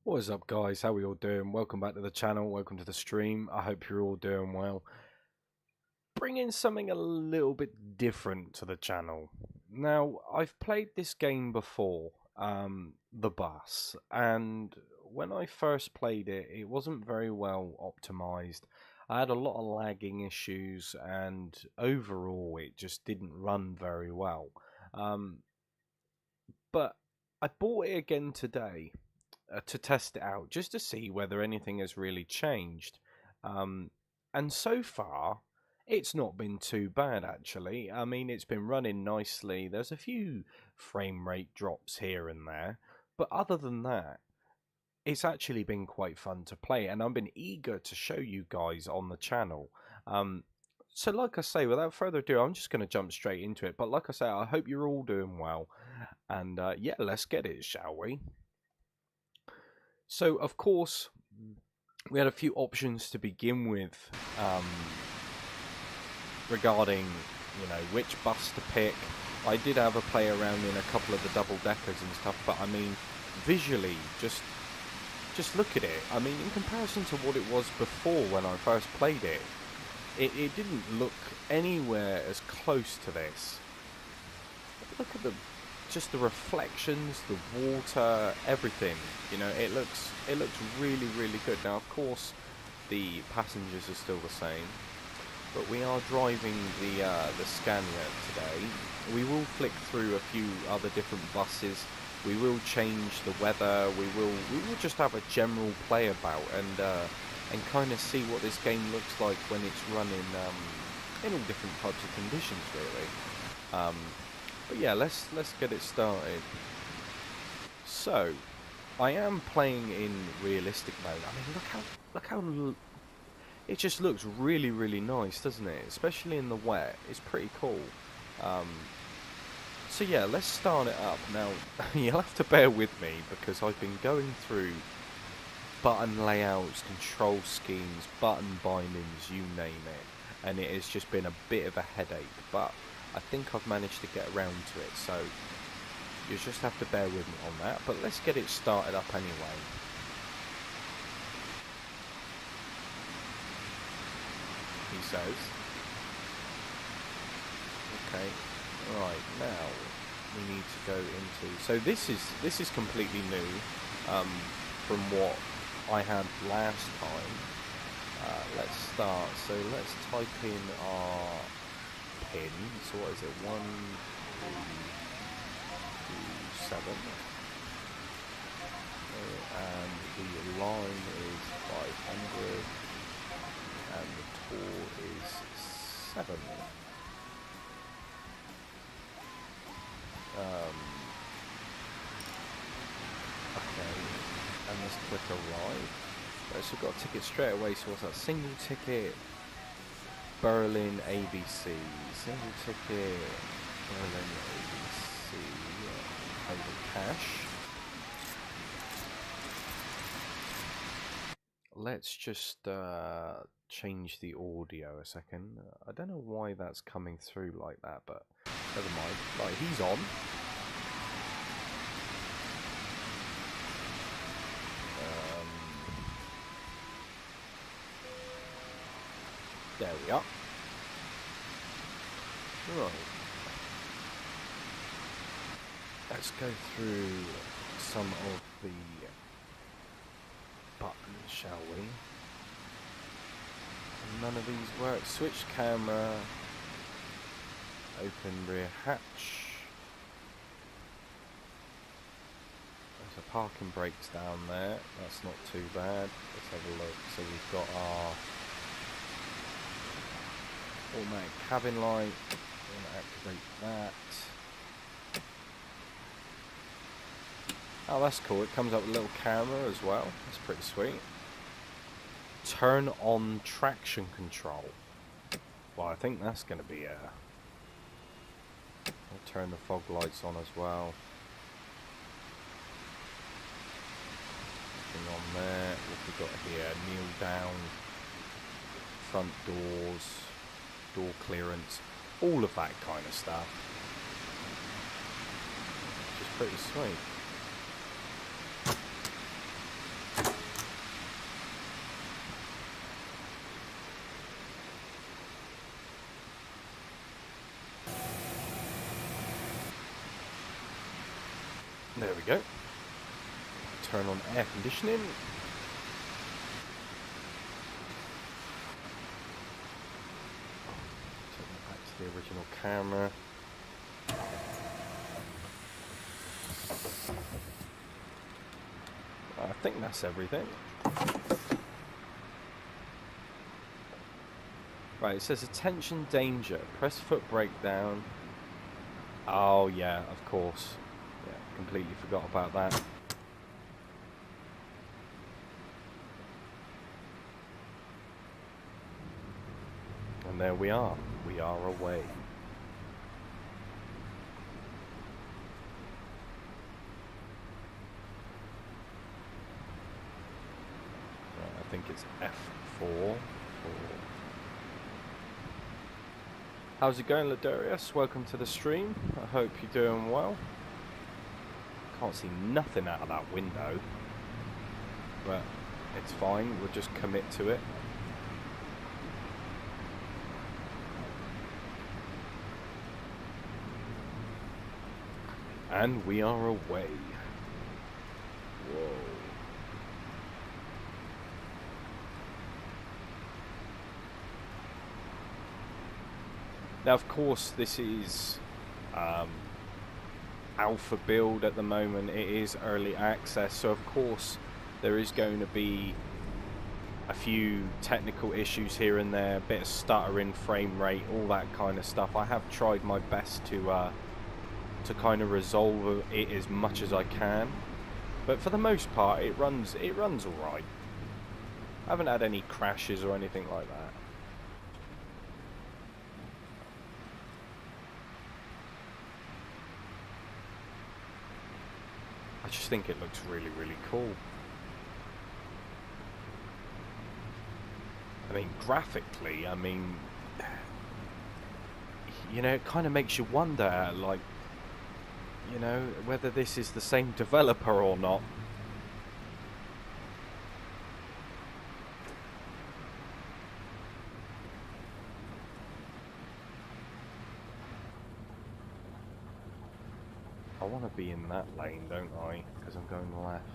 What is up, guys? How are we all doing? Welcome back to the channel. Welcome to the stream. I hope you're all doing well. Bringing something a little bit different to the channel. Now, I've played this game before, The Bus, and when I first played it, it wasn't very well optimized. I had a lot of lagging issues, and overall, it just didn't run very well. But I bought it again today to test it out, just to see whether anything has really changed. And so far, it's not been too bad, actually. I mean, it's been running nicely. There's a few frame rate drops here and there, but other than that, it's actually been quite fun to play, and I've been eager to show you guys on the channel. So like I say, without further ado, I'm just going to jump straight into it. But like I say, I hope you're all doing well. And yeah, let's get it, shall we? So, of course, we had a few options to begin with regarding, which bus to pick. I did have a play around in a couple of the double-deckers and stuff, but I mean, visually, just look at it. I mean, in comparison to what it was before when I first played it, it didn't look anywhere as close to this. Look at just the reflections, the water, everything. It looks really, really good. Now, of course, the passengers are still the same, but we are driving the Scania today. We will flick through a few other different buses. We will change the weather. We will just have a general play about and kind of see what this game looks like when it's running in all different types of conditions, really. But yeah, let's get it started. So, I am playing in realistic mode. I mean, look how it just looks really, really nice, doesn't it? Especially in the wet, it's pretty cool. So yeah, let's start it up now. You'll have to bear with me because I've been going through button layouts, control schemes, button bindings, you name it, and it has just been a bit of a headache, but I think I've managed to get around to it, so you just have to bear with me on that. But let's get it started up anyway. He says. Okay, right, now we need to go into... So this is completely new from what I had last time. Let's start. So let's type in our pin. So what is it? 1, 2, 7. And the line is 500. And the tour is 7. Okay. And let's click arrive. Right, so we've got a ticket straight away. So what's that? Single ticket. Berlin ABC. Single ticket. Berlin ABC. Pay with cash. Let's just change the audio a second. I don't know why that's coming through like that, but never mind. Right, he's on. There we are. Right. Let's go through some of the buttons, shall we? None of these work. Switch camera. Open rear hatch. There's a parking brakes down there. That's not too bad. Let's have a look. So we've got our automatic cabin light. We're going to activate that. Oh, that's cool. It comes up with a little camera as well. That's pretty sweet. Turn on traction control. Well, I think that's going to be a... I'll turn the fog lights on as well. Nothing on there. What have we got here? Kneel down. Front doors. Door clearance. All of that kind of stuff. Which is pretty sweet. There we go. Turn on air conditioning. Take it back to the original camera. I think that's everything. Right, it says attention danger. Press foot brake down. Oh yeah, of course. Yeah, completely forgot about that. And there we are. We are away. Right, I think it's F4. How's it going, Ladurius? Welcome to the stream. I hope you're doing well. Can't see nothing out of that window, but it's fine. We'll just commit to it. And we are away. Whoa. Now, of course, this is alpha build at the moment. It is early access, so of course there is going to be a few technical issues here and there, a bit of stuttering, frame rate, all that kind of stuff. I have tried my best to kind of resolve it as much as I can, but for the most part it runs all right. I haven't had any crashes or anything like that. I just think it looks really, really cool. I mean, graphically, I mean, you know, it kind of makes you wonder, like, you know, whether this is the same developer or not. I want to be in that lane, don't I? Because I'm going left.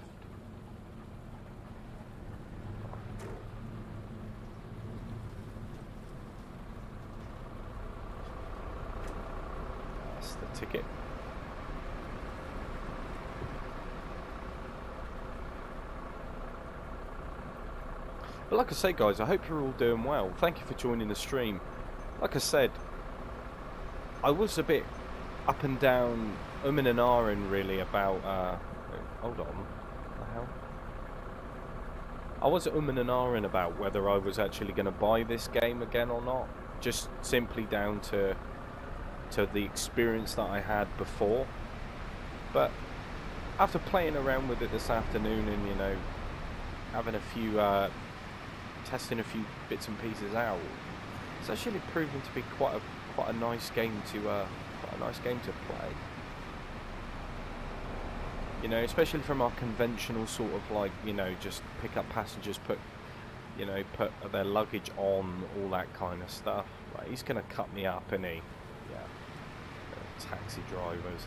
That's the ticket. But like I say, guys, I hope you're all doing well. Thank you for joining the stream. Like I said, I was a bit up and down, and ahhing really about, hold on, what the hell? I was and ahhing about whether I was actually going to buy this game again or not, just simply down to the experience that I had before. But after playing around with it this afternoon and, you know, having a few, testing a few bits and pieces out, it's actually proven to be quite a nice game to play. You know, especially from our conventional sort of, like, you know, just pick up passengers, put their luggage on, all that kind of stuff. Like, he's gonna cut me up, isn't he? Yeah. Taxi drivers.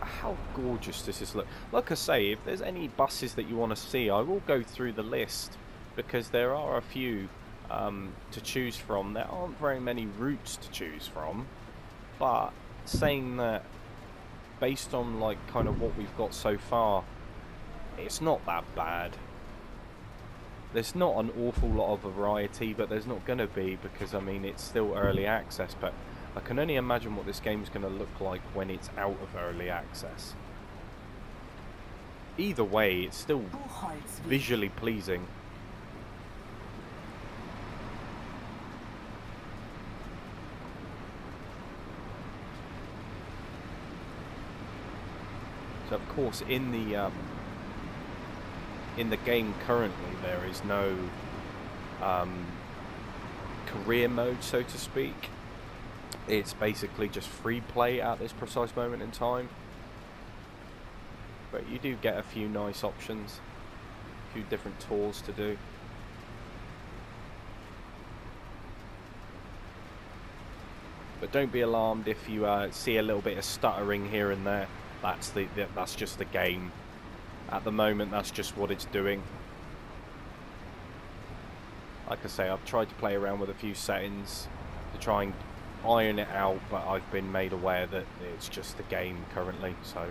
How gorgeous does this look? Like I say, if there's any buses that you want to see, I will go through the list, because there are a few to choose from. There aren't very many routes to choose from, but saying that, based on, like, kind of what we've got so far, it's not that bad. There's not an awful lot of variety, but there's not going to be, because, I mean, it's still early access, but I can only imagine what this game's going to look like when it's out of early access. Either way, it's still visually pleasing. So of course, in the game currently, there is no career mode, so to speak. It's basically just free play at this precise moment in time. But you do get a few nice options, a few different tours to do. But don't be alarmed if you see a little bit of stuttering here and there. That's just the game. At the moment, that's just what it's doing. Like I say, I've tried to play around with a few settings to try and iron it out, but I've been made aware that it's just the game currently, so...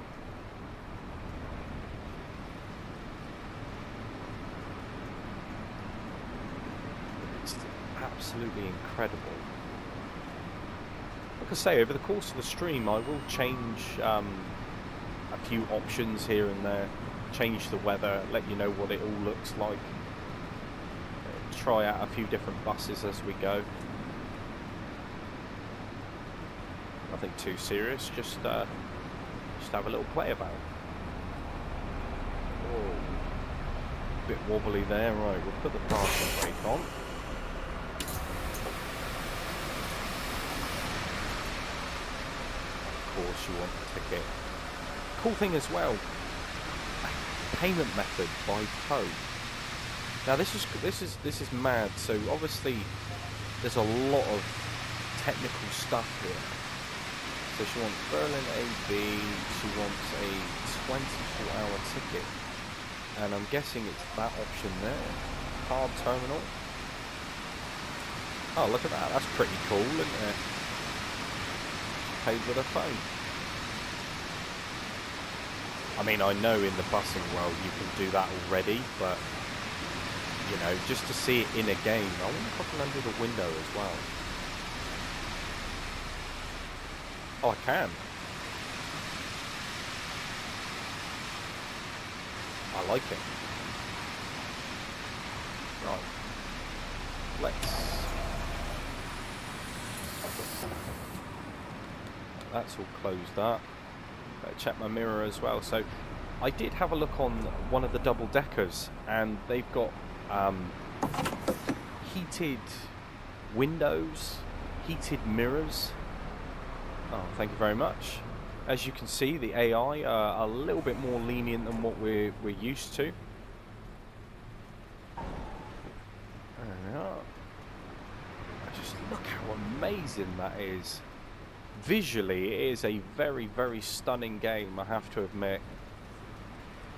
It's absolutely incredible. Like I say, over the course of the stream, I will change a few options here and there, change the weather, let you know what it all looks like, try out a few different buses as we go. Nothing too serious, just have a little play about. Oh, a bit wobbly there. Right, we'll put the parking brake on. Of course, you want the ticket. Cool thing as well, payment method by tow. Now this is mad. So obviously there's a lot of technical stuff here. So she wants Berlin AB, she wants a 24-hour ticket, and I'm guessing it's that option there, card terminal. Oh, look at that, that's pretty cool, isn't it? Paid with a phone. I mean, I know in the busing world you can do that already, but, you know, just to see it in a game, I wonder if I can undo the window as well. Oh, I can. I like it. Right. That's all closed up. Check my mirror as well. So I did have a look on one of the double deckers, and they've got heated windows, heated mirrors. Oh, thank you very much. As you can see, the AI are a little bit more lenient than what we're used to. There we are. Just look how amazing that is. Visually, it is a very, very stunning game, I have to admit.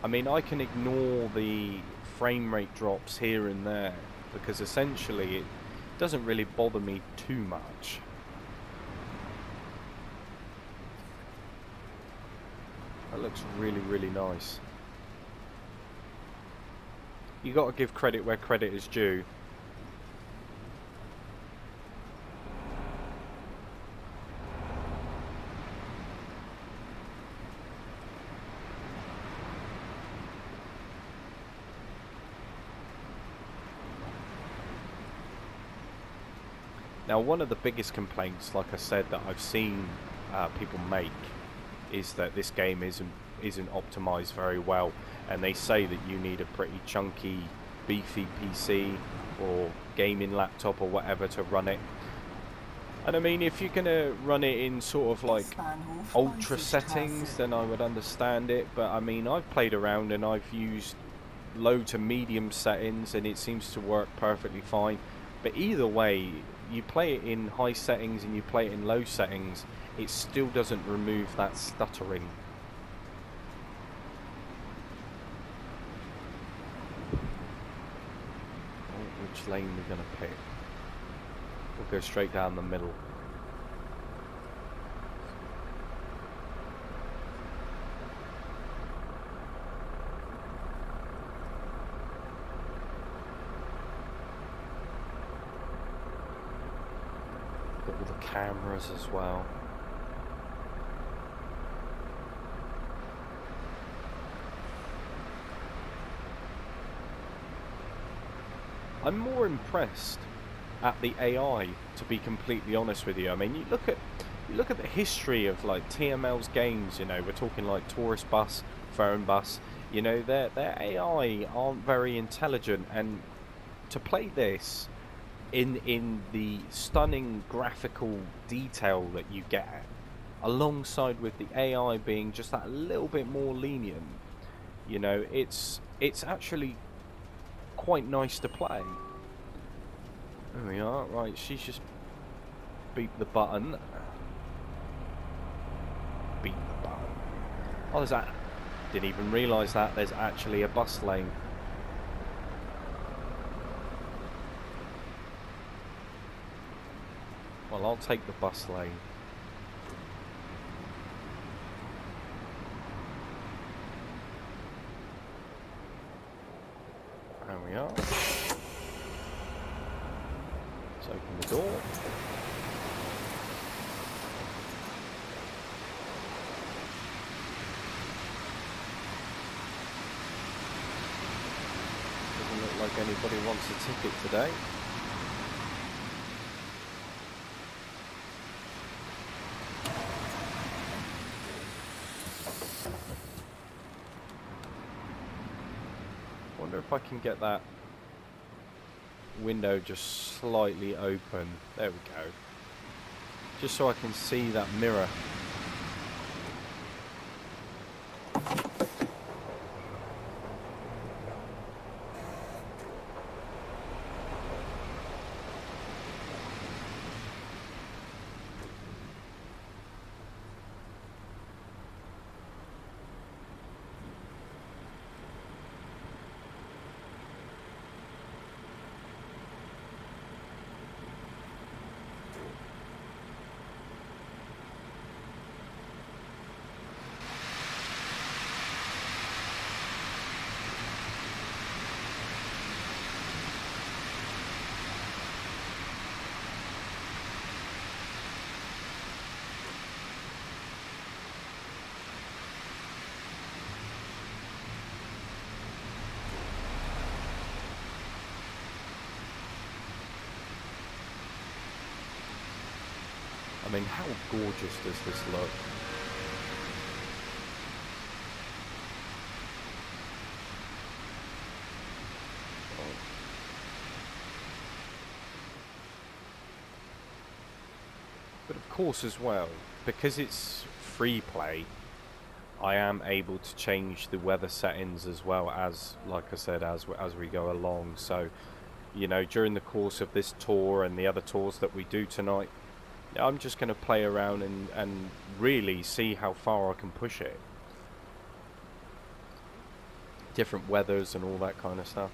I mean, I can ignore the frame rate drops here and there, because essentially it doesn't really bother me too much. That looks really, really nice. You got to give credit where credit is due. Now, one of the biggest complaints, like I said, that I've seen people make is that this game isn't optimized very well, and they say that you need a pretty chunky, beefy PC or gaming laptop or whatever to run it. And I mean, if you're gonna run it in sort of like ultra settings, then I would understand it, but I mean, I've played around and I've used low to medium settings and it seems to work perfectly fine. But either way, you play it in high settings and you play it in low settings, it still doesn't remove that stuttering. Which lane we're going to pick? We'll go straight down the middle. Got all the cameras as well. I'm more impressed at the AI, to be completely honest with you. I mean, you look at the history of like TML's games. You know, we're talking like Tourist Bus, Phone Bus. You know, their AI aren't very intelligent, and to play this in the stunning graphical detail that you get, alongside with the AI being just that little bit more lenient, you know, it's actually quite nice to play. There we are. Right, she's just beep the button. Beep the button. Oh, there's that. Didn't even realise that there's actually a bus lane. Well, I'll take the bus lane. There we are. Let's open the door. Doesn't look like anybody wants a ticket today. Wonder if I can get that window just slightly open. There we go. Just so I can see that mirror. I mean, how gorgeous does this look? But of course as well, because it's free play, I am able to change the weather settings as well as, like I said, as we go along. So, you know, during the course of this tour and the other tours that we do tonight, I'm just going to play around and really see how far I can push it. Different weathers and all that kind of stuff.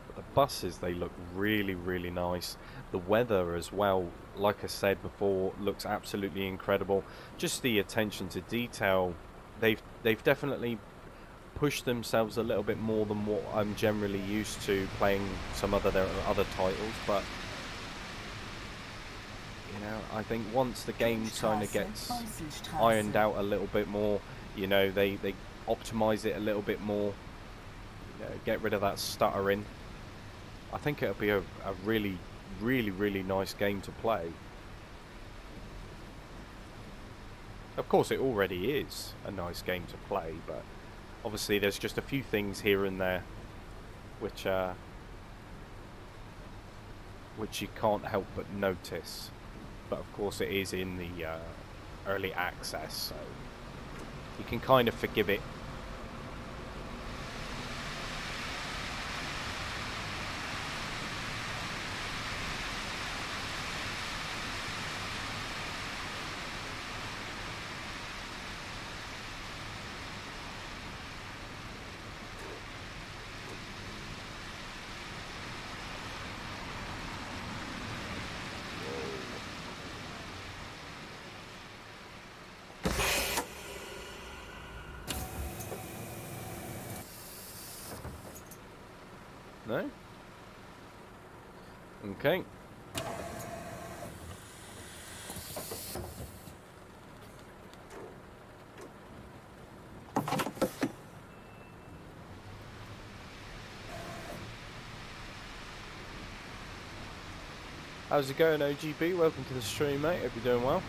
But the buses, they look really, really nice. The weather as well, like I said before, looks absolutely incredible. Just the attention to detail, they've definitely pushed themselves a little bit more than what I'm generally used to playing some other titles. But you know, I think once the game kind of gets ironed out a little bit more, you know, they optimize it a little bit more, you know, get rid of that stuttering, I think it'll be a really nice game to play. Of course it already is a nice game to play, but obviously there's just a few things here and there which you can't help but notice. But of course it is in the early access, so you can kind of forgive it. No? Okay. How's it going, OGB? Welcome to the stream, mate. Hope you're doing well.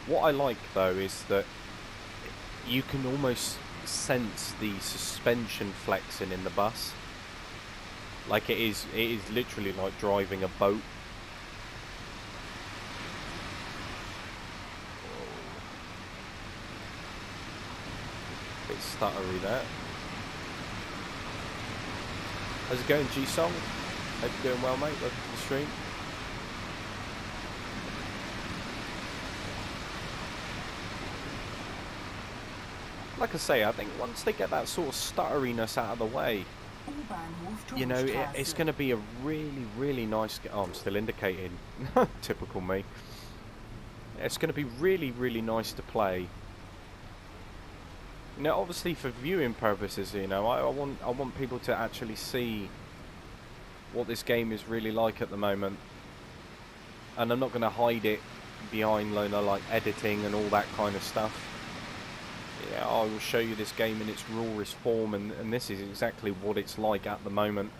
What I like, though, is that you can almost sense the suspension flexing in the bus. Like it is literally like driving a boat. Bit stuttery there. How's it going, G-Song? Hope you're doing well, mate. Welcome to the stream. Like I say, I think once they get that sort of stutteriness out of the way, you know, it's going to be a really, really nice... Oh, I'm still indicating. Typical me. It's going to be really, really nice to play. You know, obviously for viewing purposes, you know, I want people to actually see what this game is really like at the moment. And I'm not going to hide it behind, you know, like editing and all that kind of stuff. Yeah, I will show you this game in its rawest form, and this is exactly what it's like at the moment.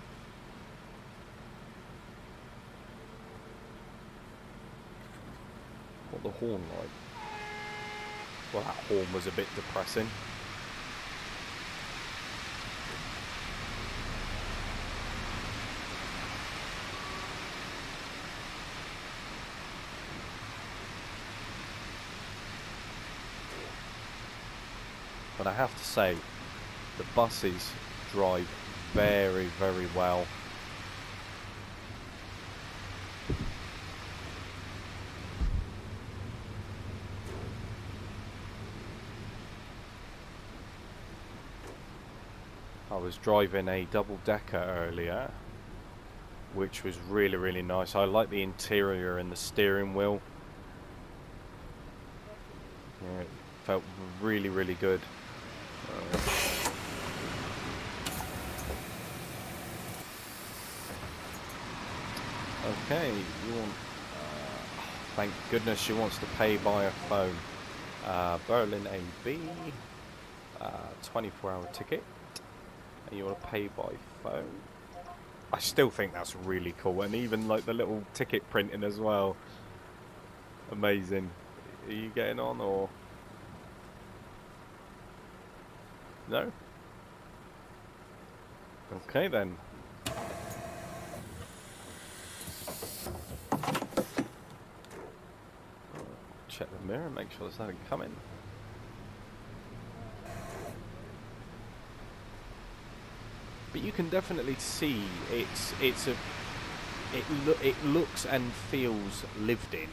What the horn like? Well, that horn was a bit depressing. But I have to say, the buses drive very, very well. I was driving a double-decker earlier, which was really, really nice. I like the interior and the steering wheel. Yeah, it felt really, really good. Okay, you want... thank goodness she wants to pay by a phone. Berlin AB, 24-hour ticket. And you want to pay by phone. I still think that's really cool, and even like the little ticket printing as well. Amazing. Are you getting on, or no? Okay then. Check the mirror, make sure there's nothing coming. But you can definitely see it looks and feels lived in.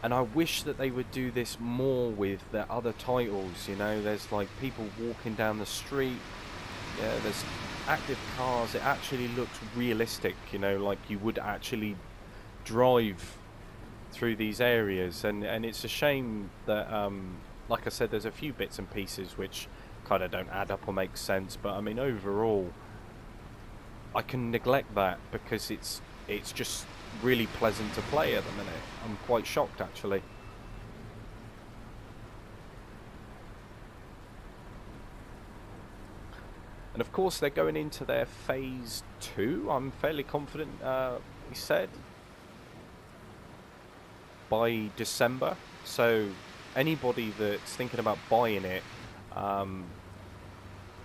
And I wish that they would do this more with the other titles, you know. There's like people walking down the street. Yeah, there's active cars. It actually looks realistic, you know, like you would actually drive through these areas. And it's a shame that, like I said, there's a few bits and pieces which kind of don't add up or make sense. But I mean, overall, I can neglect that because it's just really pleasant to play at the minute. I'm quite shocked, actually. And of course they're going into their phase 2, I'm fairly confident, he said, by December. So anybody that's thinking about buying it, I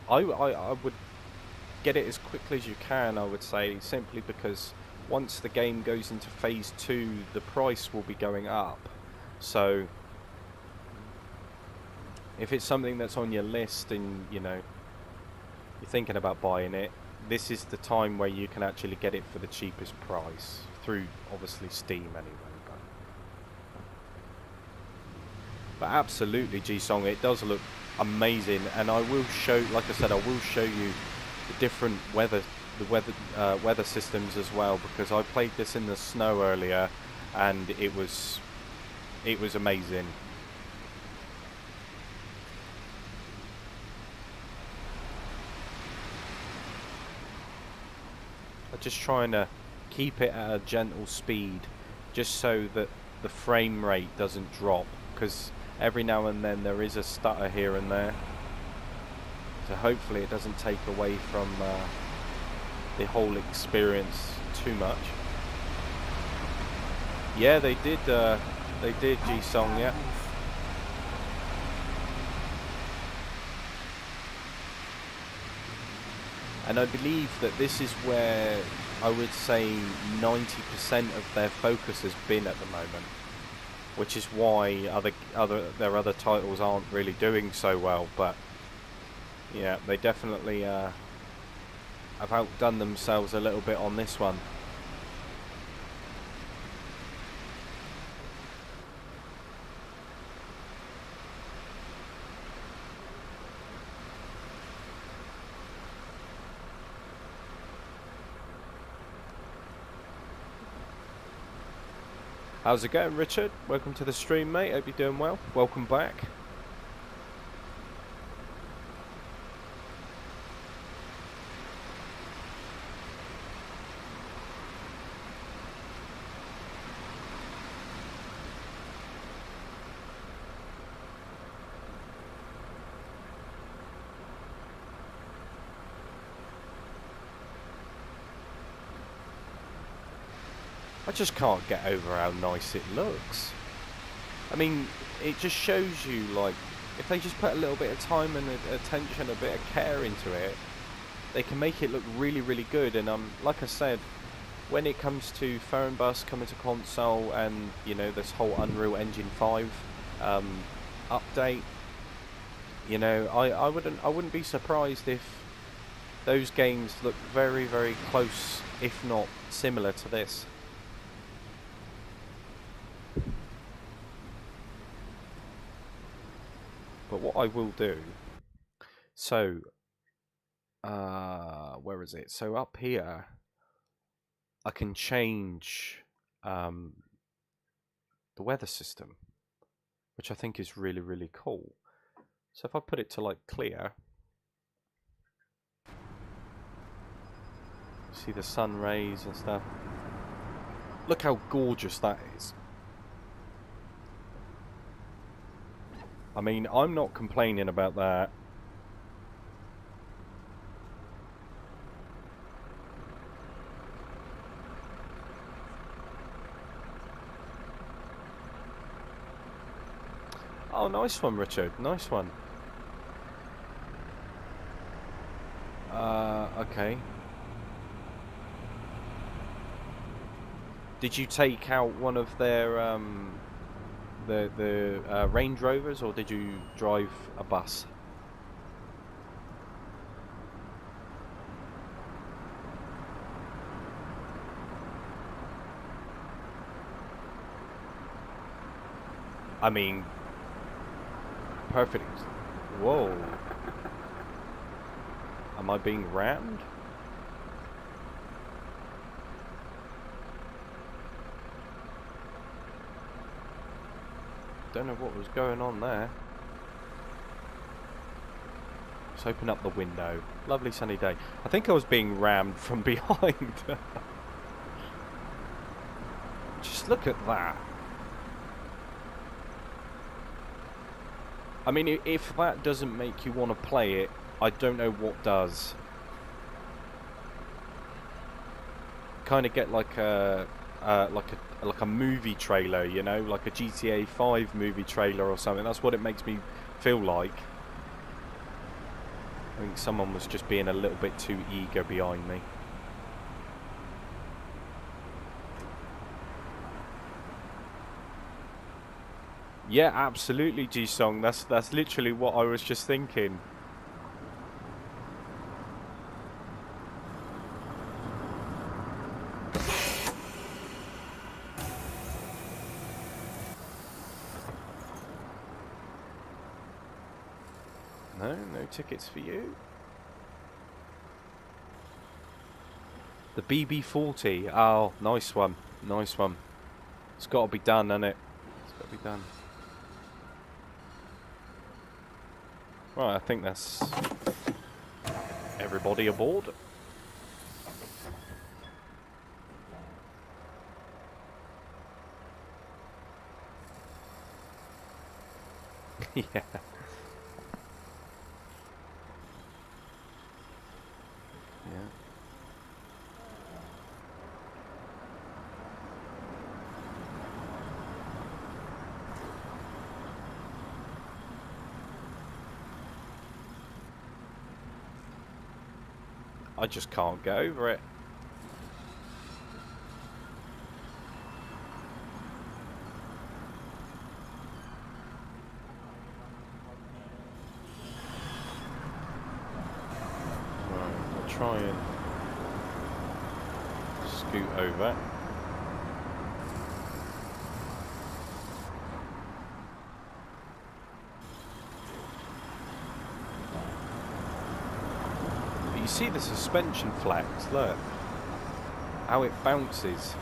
would get it as quickly as you can, I would say, simply because once the game goes into phase 2, the price will be going up. So if it's something that's on your list and, you know, you're thinking about buying it, this is the time where you can actually get it for the cheapest price, through obviously Steam anyway. But absolutely, G-Song, it does look amazing, and I will show, like I said, I will show you the different weather systems as well, because I played this in the snow earlier and it was amazing. I'm just trying to keep it at a gentle speed just so that the frame rate doesn't drop, because every now and then there is a stutter here and there, so hopefully it doesn't take away from the whole experience too much. Yeah, they did G-Song, yeah. And I believe that this is where I would say 90% of their focus has been at the moment, which is why their other titles aren't really doing so well. But yeah, they definitely have outdone themselves a little bit on this one. How's it going, Richard? Welcome to the stream, mate. Hope you're doing well. Welcome back. I just can't get over how nice it looks. I mean, it just shows you, like, if they just put a little bit of time and attention, a bit of care into it, they can make it look really, really good. And like I said, when it comes to Fernbus coming to console and, you know, this whole Unreal Engine 5 update, you know, I wouldn't be surprised if those games look very, very close, if not similar to this. But what I will do, so, where is it? So up here, I can change the weather system, which I think is really, really cool. So if I put it to like clear, see the sun rays and stuff. Look how gorgeous that is. I mean, I'm not complaining about that. Oh, nice one, Richard. Nice one. Okay. Did you take out one of their the Range Rovers, or did you drive a bus? I mean, perfect. Whoa. Am I being rammed? Don't know what was going on there. Let's open up the window. Lovely sunny day. I think I was being rammed from behind. Just look at that. I mean, if that doesn't make you want to play it, I don't know what does. Kind of get like a movie trailer, you know, like a GTA 5 movie trailer or something. That's what it makes me feel like. I think someone was just being a little bit too eager behind me. Yeah, absolutely, G-Song. That's literally what I was just thinking. No tickets for you. The BB40. Oh, nice one. Nice one. It's got to be done, hasn't it? It's got to be done. Right, I think that's everybody aboard. Yeah. Yeah. I just can't get over it. Right, I'll try and scoot over. You see the suspension flex, look how it bounces.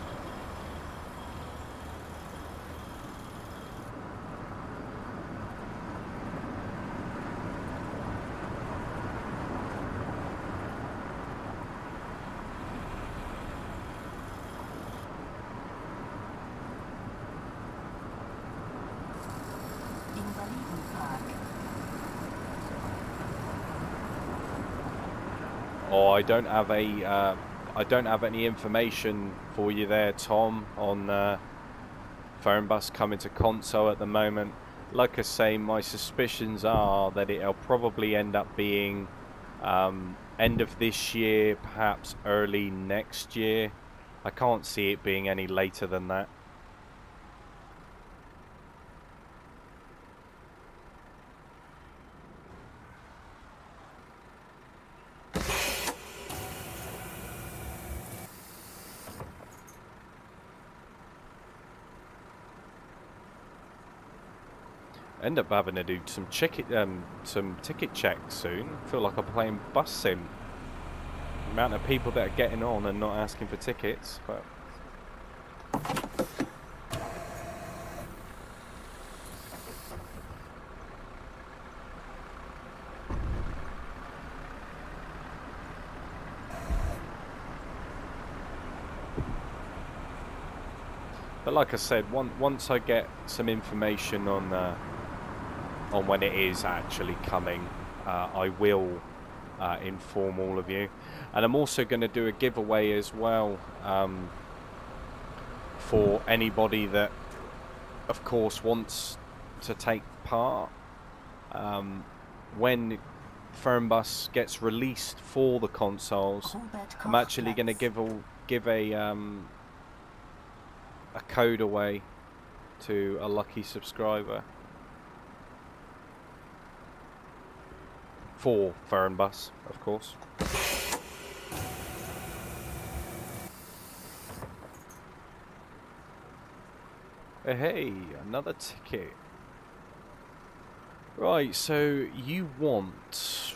Oh, I don't have any information for you there, Tom, on Fernbus coming to console at the moment. Like I say, my suspicions are that it'll probably end up being end of this year, perhaps early next year. I can't see it being any later than that. End up having to do some ticket checks soon. I feel like I'm playing bus sim. The amount of people that are getting on and not asking for tickets, but like I said, once I get some information on when it is actually coming, I will inform all of you. And I'm also going to do a giveaway as well for anybody that, of course, wants to take part. When Fernbus gets released for the consoles, I'm actually going to give a code away to a lucky subscriber for Fernbus, of course. Hey, another ticket. Right, so you want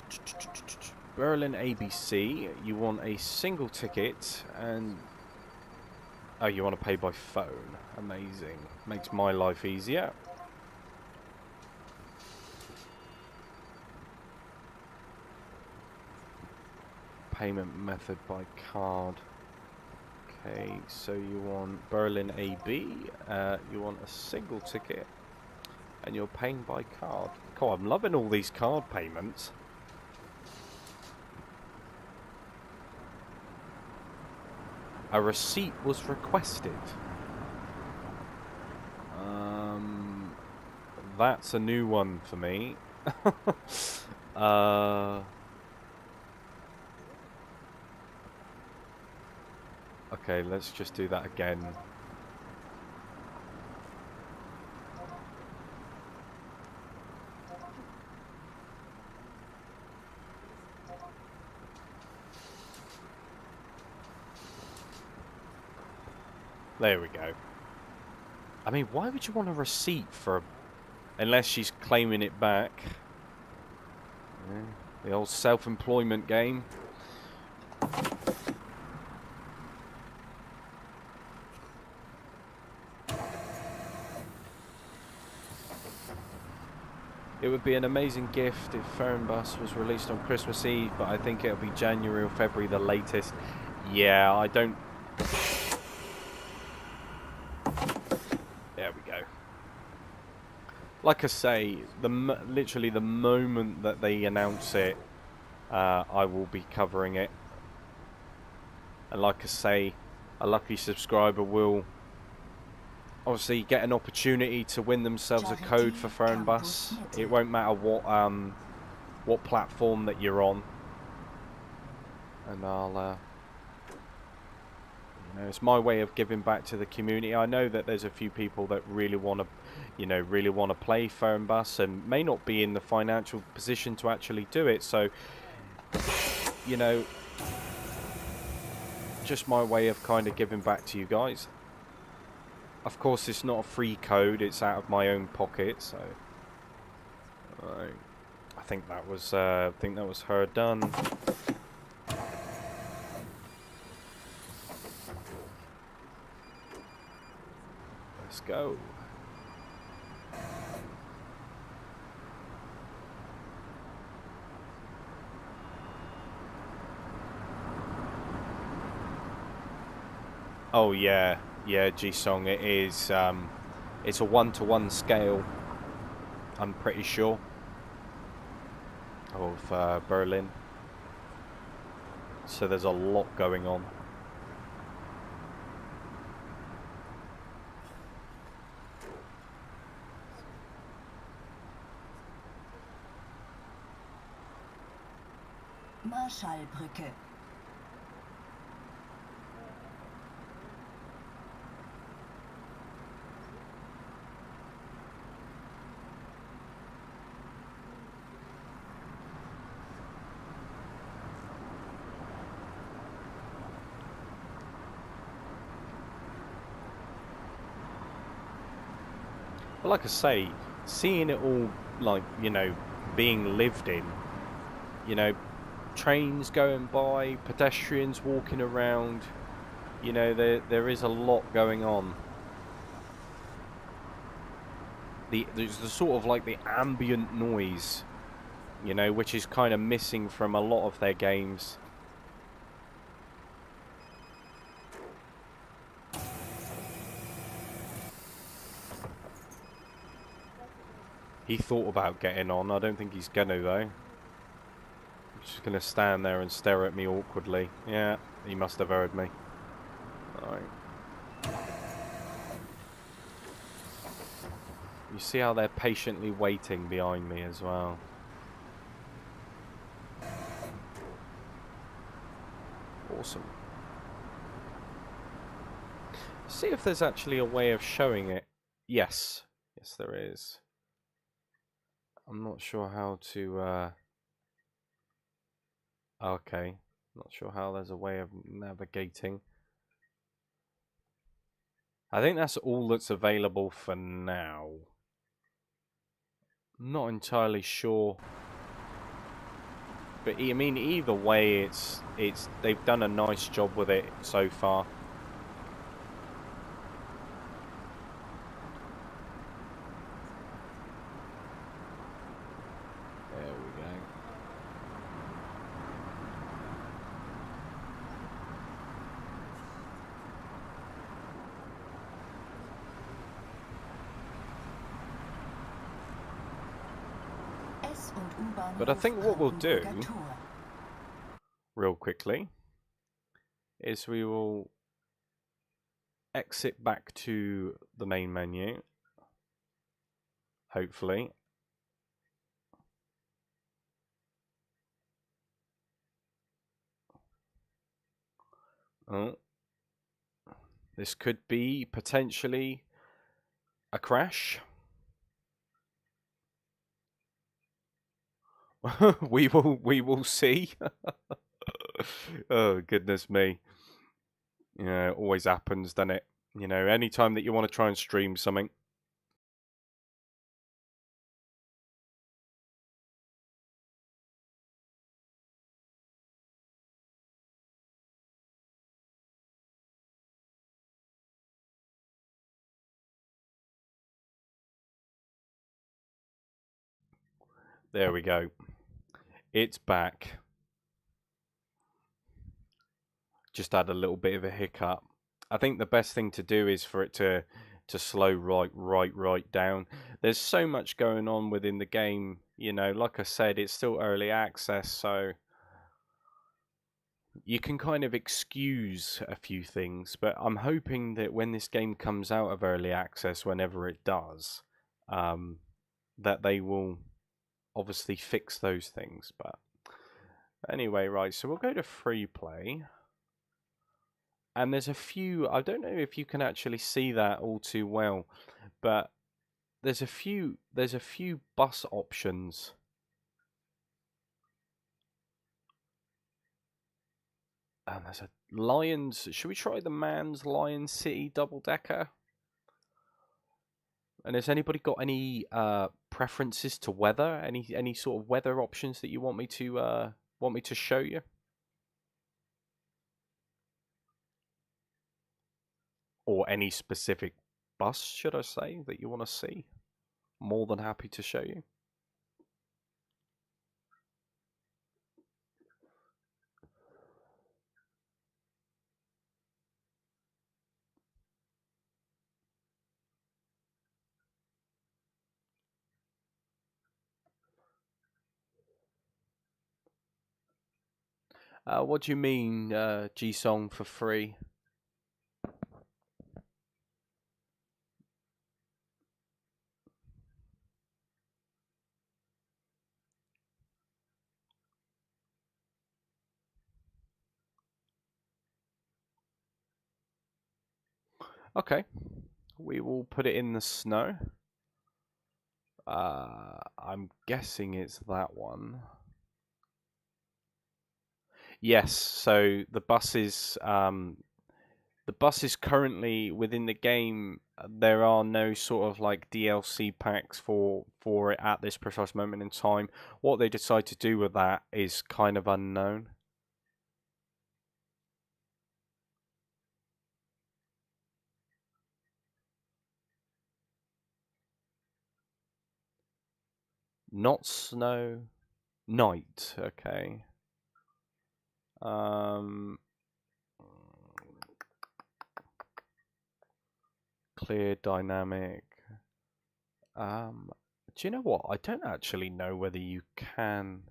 Berlin ABC, you want a single ticket, and oh, you want to pay by phone. Amazing. Makes my life easier. Payment method by card. Okay, so you want Berlin AB, you want a single ticket, and you're paying by card. God, I'm loving all these card payments. A receipt was requested. That's a new one for me. Okay, let's just do that again. There we go. I mean, why would you want a receipt for unless she's claiming it back? Yeah, the old self-employment game. It would be an amazing gift if Fernbus was released on Christmas Eve, but I think it'll be January or February the latest. Yeah, I don't... There we go. Like I say, literally the moment that they announce it, I will be covering it. And like I say, a lucky subscriber will obviously get an opportunity to win themselves a code for Fernbus. It won't matter what platform that you're on. and I'll you know, it's my way of giving back to the community. I know that there's a few people that really want to, you know, really want to play Fernbus and may not be in the financial position to actually do it. So, you know, just my way of kind of giving back to you guys. Of course, it's not a free code; it's out of my own pocket. So, I think that was her done. Let's go. Oh yeah, yeah, G-Song. It is. It's a 1-to-1 scale. I'm pretty sure of Berlin. So there's a lot going on. Marschallbrücke. But like I say, seeing it all, like, you know, being lived in, you know, trains going by, pedestrians walking around, you know, there is a lot going on. There's the sort of like the ambient noise, you know, which is kind of missing from a lot of their games. He thought about getting on. I don't think he's gonna though. He's just gonna stand there and stare at me awkwardly. Yeah, he must have heard me. Alright. You see how they're patiently waiting behind me as well. Awesome. See if there's actually a way of showing it. Yes. Yes, there is. I'm not sure how to... Okay. Not sure how there's a way of navigating. I think that's all that's available for now. I'm not entirely sure. But I mean, either way, it's they've done a nice job with it so far. There we go. But I think what we'll do, real quickly, is we will exit back to the main menu, hopefully. Oh, this could be potentially a crash. we will see. Oh goodness me. Yeah, it always happens, doesn't it? You know, anytime that you want to try and stream something. There we go. It's back. Just had a little bit of a hiccup. I think the best thing to do is for it to slow right down. There's so much going on within the game, you know, like I said, it's still early access, so you can kind of excuse a few things, but I'm hoping that when this game comes out of early access, whenever it does, that they will obviously fix those things. But Anyway, right, so we'll go to free play. And there's a few, I don't know if you can actually see that all too well, but there's a few bus options. And there's a Lions, should we try the Man's Lion City double decker? And has anybody got any preferences to weather? Any sort of weather options that you want me to show you? Or any specific bus, should I say, that you want to see? More than happy to show you. What do you mean, G-Song for free? Okay, we will put it in the snow. I'm guessing it's that one. Yes, so the bus is currently within the game. There are no sort of like DLC packs for it at this precise moment in time. What they decide to do with that is kind of unknown. Not snow, night. Okay. Clear, dynamic. Do you know what? I don't actually know whether you can.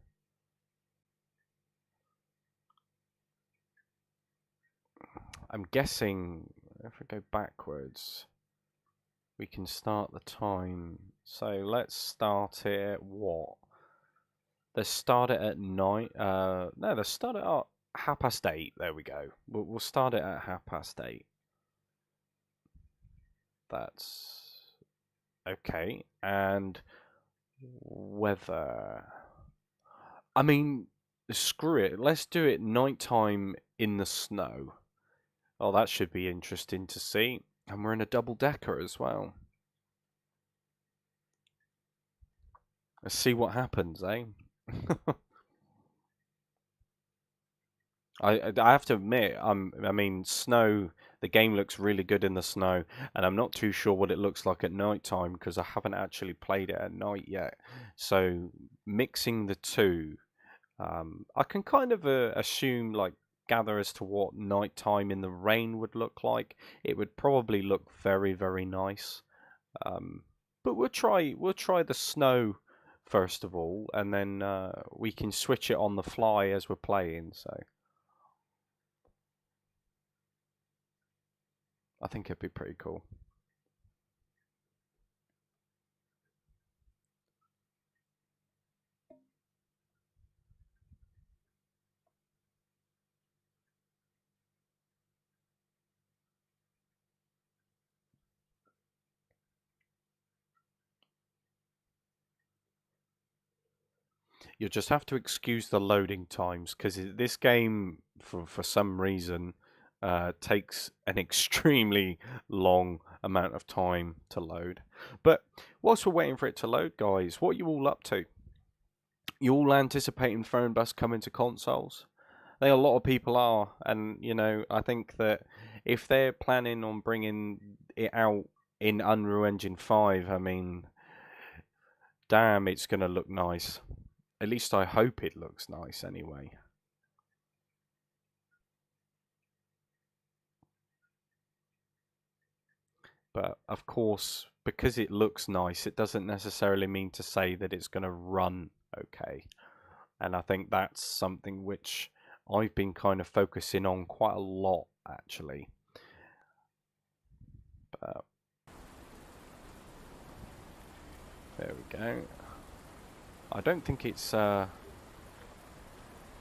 I'm guessing if I go backwards, we can start the time. So let's start it at what? Let's start it at 9. No, let's start it at 8:30. There we go. We'll start it at 8:30. That's okay. And weather. I mean, screw it. Let's do it nighttime in the snow. Oh, that should be interesting to see. And we're in a double decker as well. Let's see what happens, eh? I have to admit, I mean, snow. The game looks really good in the snow, and I'm not too sure what it looks like at night time because I haven't actually played it at night yet. So mixing the two, I can kind of assume, like, gather as to what nighttime in the rain would look like. It would probably look very, very nice. But we'll try the snow first of all, and then we can switch it on the fly as we're playing. So I think it'd be pretty cool. You'll just have to excuse the loading times because this game, for some reason, takes an extremely long amount of time to load. But whilst we're waiting for it to load, guys, what are you all up to? You all anticipating Phone Bus coming to consoles? I think a lot of people are, and I think that if they're planning on bringing it out in Unreal Engine 5, I mean, damn, it's gonna look nice. At least I hope it looks nice anyway. But of course, because it looks nice, it doesn't necessarily mean to say that it's going to run okay. And I think that's something which I've been kind of focusing on quite a lot, actually. But there we go. I don't think it's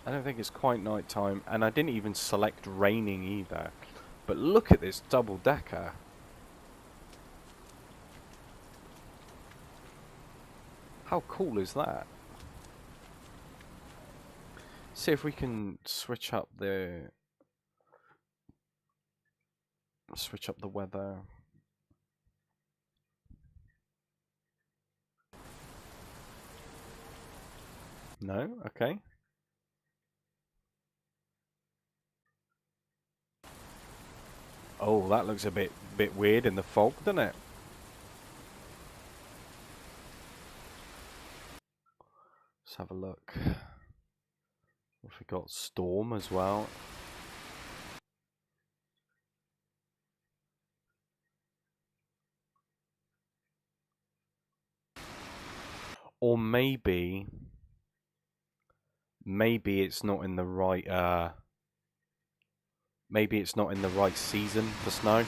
I don't think it's quite night time, and I didn't even select raining either. But look at this double decker. How cool is that? See if we can switch up the weather. No? Okay. Oh, that looks a bit weird in the fog, doesn't it? Let's have a look. If we got storm as well. Or maybe it's not in the right maybe it's not in the right season for snow.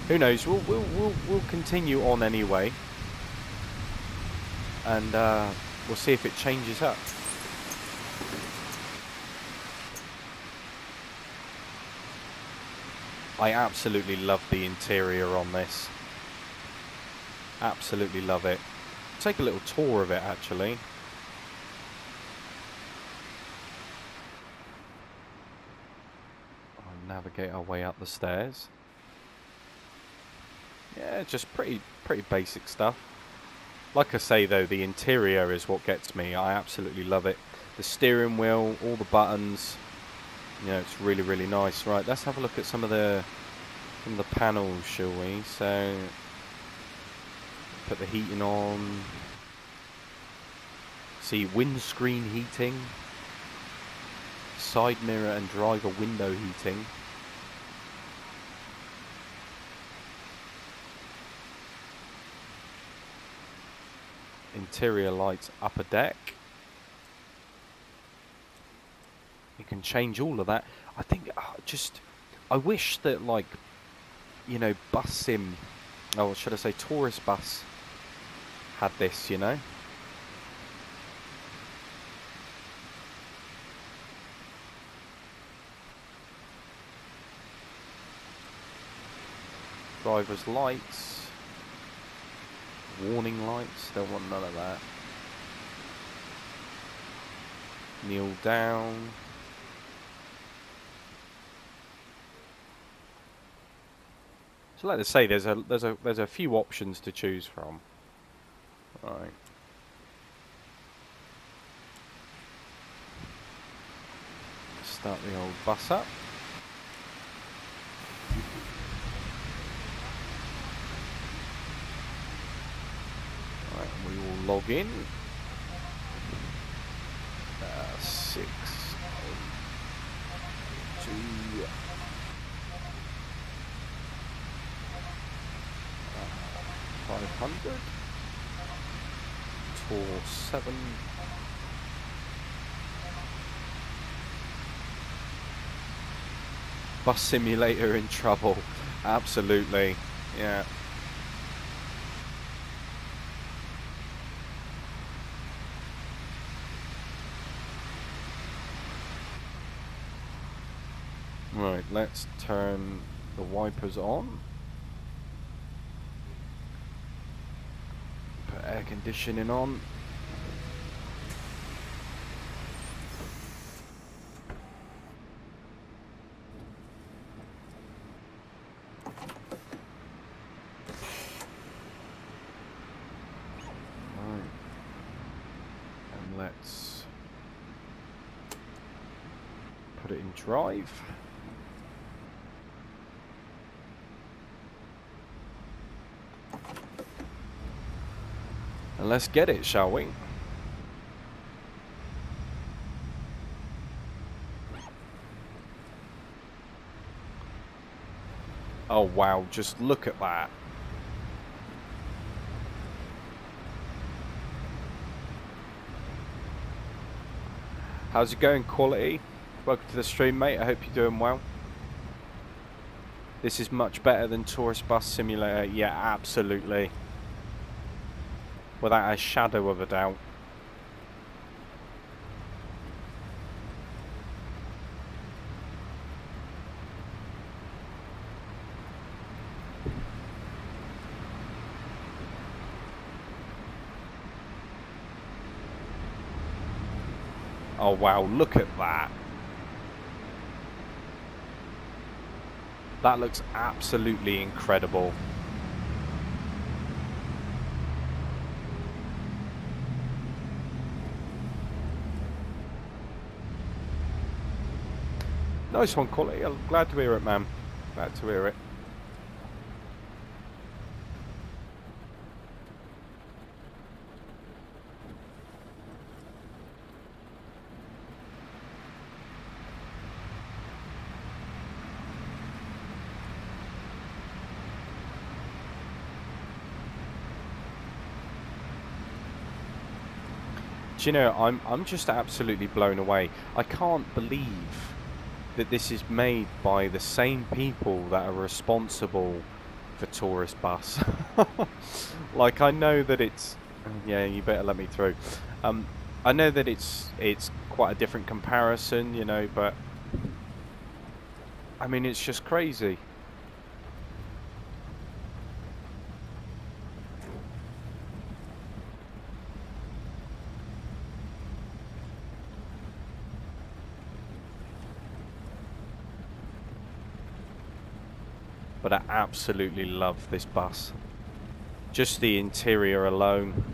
Who knows? We'll continue on anyway, and we'll see if it changes up. I absolutely love the interior on this. Absolutely love it. Take a little tour of it actually. I'll navigate our way up the stairs. Yeah, just pretty basic stuff. Like I say though, the interior is what gets me. I absolutely love it. The steering wheel, all the buttons. You know, it's really nice. Right, let's have a look at some of the panels, shall we? So, put the heating on. See, windscreen heating, side mirror and driver window heating. Interior lights, upper deck. You can change all of that. I think I wish that, like, you know, bus sim, or should I say tourist bus, had this, you know. Driver's lights, warning lights, don't want none of that. Kneel down. So like I say, there's a few options to choose from. All right. Start the old bus up. All right, and we will log in. 6, 2. 500. Tour 7. Bus simulator in trouble. Absolutely. Yeah. Right, let's turn the wipers on. Put air conditioning on. Right. And let's put it in drive. And let's get it, shall we? Oh wow, just look at that. How's it going, Quality? Welcome to the stream, mate. I hope you're doing well. This is much better than Tourist Bus Simulator. Yeah, absolutely. Without a shadow of a doubt. Oh wow, look at that. That looks absolutely incredible. Nice one, Quality. I'm glad to hear it, man. Glad to hear it. Do you know, I'm just absolutely blown away. I can't believe that this is made by the same people that are responsible for Tourist Bus. Like, I know that it's... Yeah, you better let me through. I know that it's quite a different comparison, you know, but... I mean, it's just crazy. But I absolutely love this bus. Just the interior alone.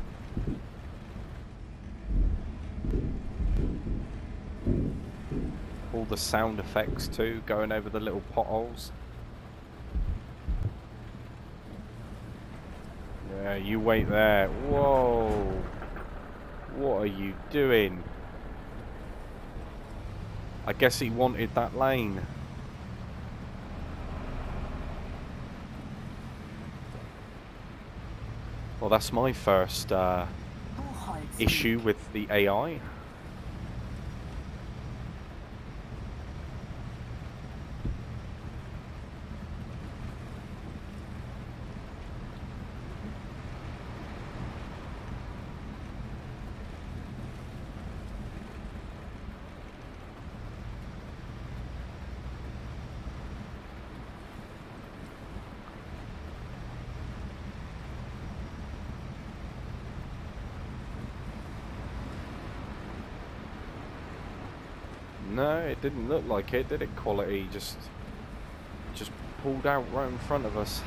All the sound effects too, going over the little potholes. Yeah, you wait there. Whoa. What are you doing? I guess he wanted that lane. Well, that's my first issue with the AI. No, it didn't look like it, did it? Quality just pulled out right in front of us.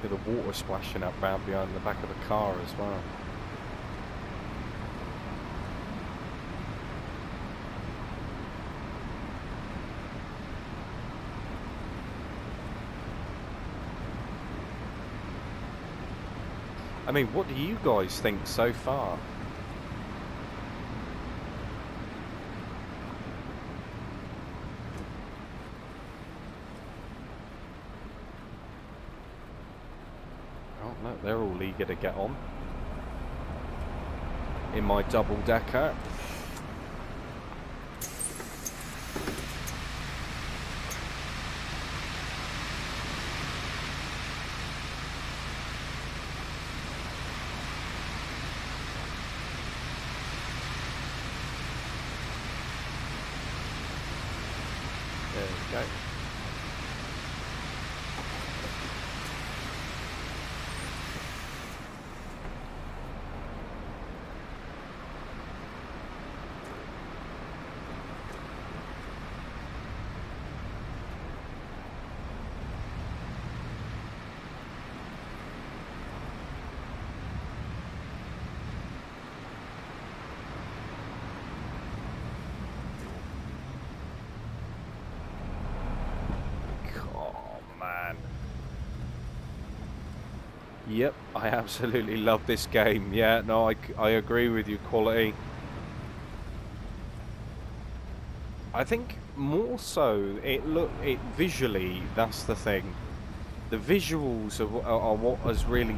Bit of water splashing up round behind the back of the car as well. I mean, what do you guys think so far? Oh, look, they're all eager to get on. In my double decker. There we go. Yep, I absolutely love this game. Yeah, no, I agree with you, Quality. I think more so, it visually, that's the thing. The visuals are what is really,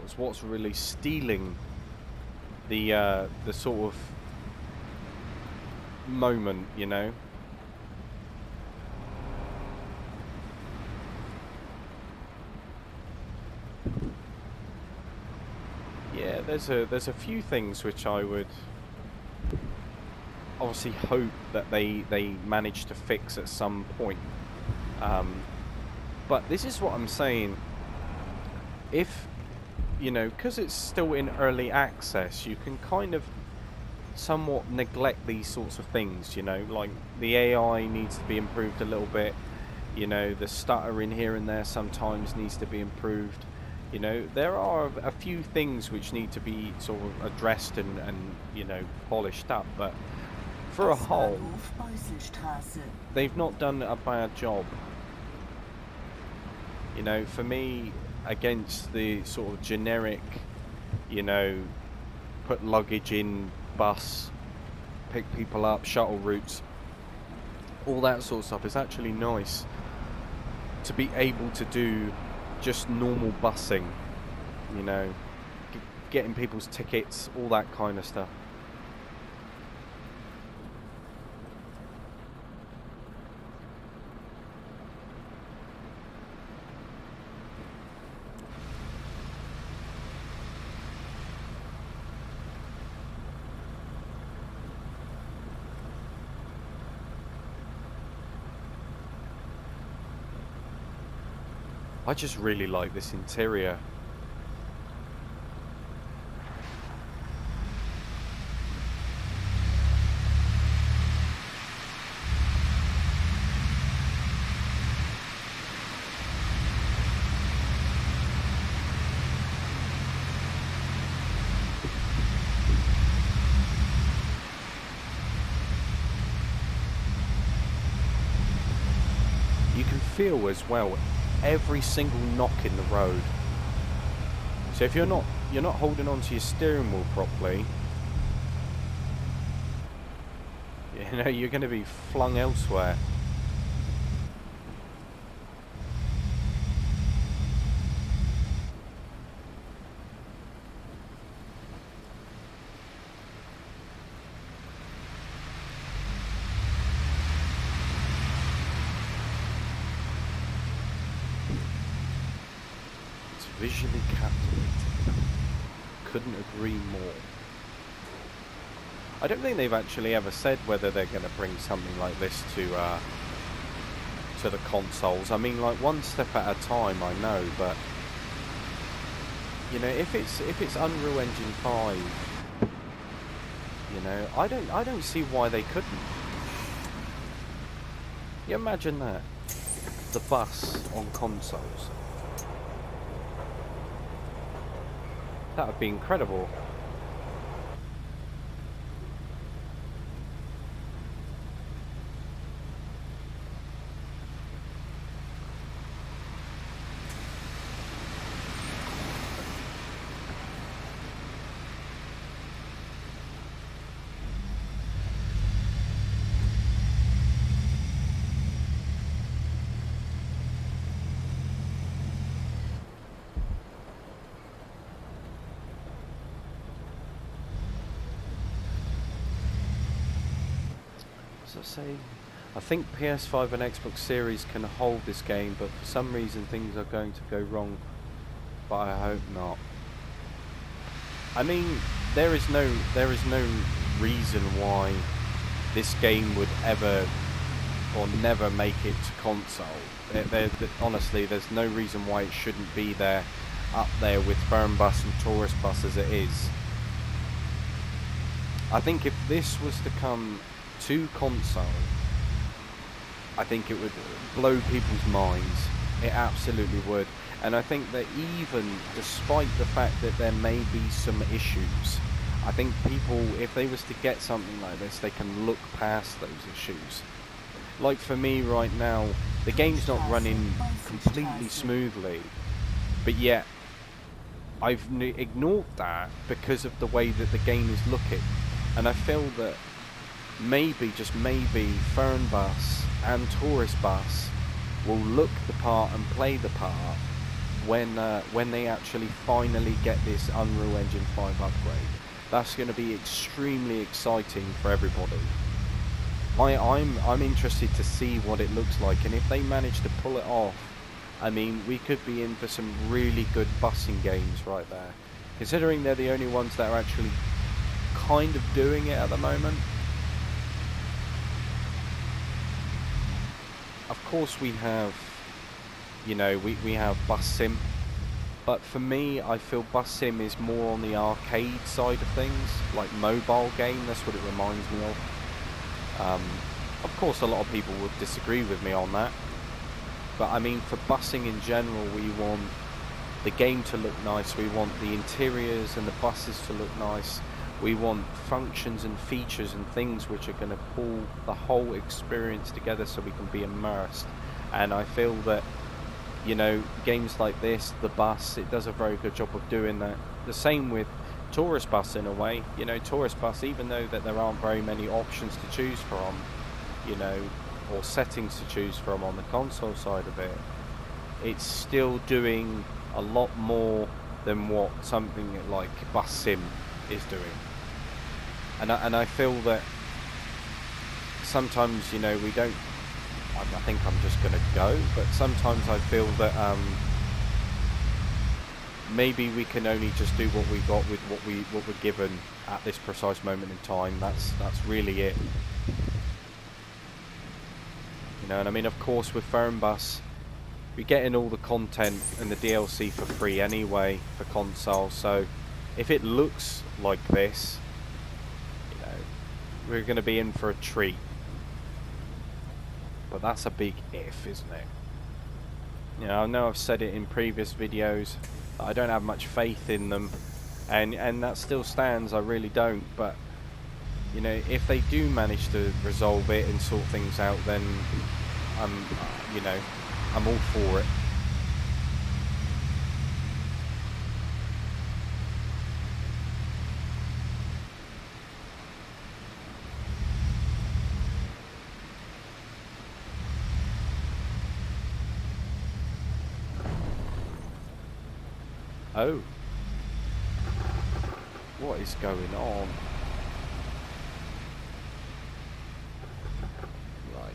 is what's really stealing the sort of moment, you know. there's a few things which I would obviously hope that they manage to fix at some point. But this is what I'm saying. If, you know, because it's still in early access, you can kind of somewhat neglect these sorts of things, you know, like the AI needs to be improved a little bit, you know, the stuttering here and there sometimes needs to be improved. You know, there are a few things which need to be sort of addressed and you know, polished up, but for a whole, they've not done a bad job. You know, for me, against the sort of generic, you know, put luggage in bus, pick people up, shuttle routes, all that sort of stuff, it's actually nice to be able to do just normal busing, you know, getting people's tickets, all that kind of stuff. I just really like this interior. You can feel as well every single knock in the road. So if you're not holding on to your steering wheel properly, you know, you're going to be flung elsewhere. Visually captivating. Couldn't agree more. I don't think they've actually ever said whether they're going to bring something like this to the consoles. I mean, like, one step at a time, I know, but you know, if it's Unreal Engine 5, you know, I don't see why they couldn't. You imagine that, the bus on consoles. That would be incredible. I think PS5 and Xbox Series can hold this game, but for some reason things are going to go wrong. But I hope not. I mean, there is no reason why this game would ever or never make it to console. Honestly, there's no reason why it shouldn't be there, up there with Fernbus and Tourist Bus as it is. I think if this was to come to console, I think it would blow people's minds. It absolutely would. And I think that even despite the fact that there may be some issues, I think people, if they was to get something like this, they can look past those issues. Like for me right now, the game's not running completely smoothly, but yet I've ignored that because of the way that the game is looking. And I feel that maybe, just maybe, Fernbus and Tourist Bus will look the part and play the part when they actually finally get this Unreal Engine 5 upgrade. That's going to be extremely exciting for everybody. I'm interested to see what it looks like, and if they manage to pull it off, I mean, we could be in for some really good busing games right there. considering they're the only ones that are actually kind of doing it at the moment. Of course we have, you know, we have Bus Sim, but for me I feel Bus Sim is more on the arcade side of things, like mobile game. That's what it reminds me of. Of course a lot of people would disagree with me on that, but I mean, for busing in general, we want the game to look nice, we want the interiors and the buses to look nice, we want functions and features and things which are going to pull the whole experience together so we can be immersed. And I feel that, you know, games like this, the bus, it does a very good job of doing that. The same with Tourist Bus in a way. You know, Tourist Bus, even though that there aren't very many options to choose from, you know, or settings to choose from on the console side of it, it's still doing a lot more than what something like Bus Sim is doing. And I feel that sometimes, you know, we don't, I think I'm just going to go, but sometimes I feel that maybe we can only just do what we got with what we're given at this precise moment in time. That's really it. You know, and I mean, of course, with Fernbus, we're getting all the content and the DLC for free anyway for console. So if it looks like this, you know, we're going to be in for a treat. But that's a big if, isn't it? You know, I know I've said it in previous videos, I don't have much faith in them, and that still stands. I really don't. But you know, if they do manage to resolve it and sort things out, then you know, I'm all for it. Oh, what is going on? Right.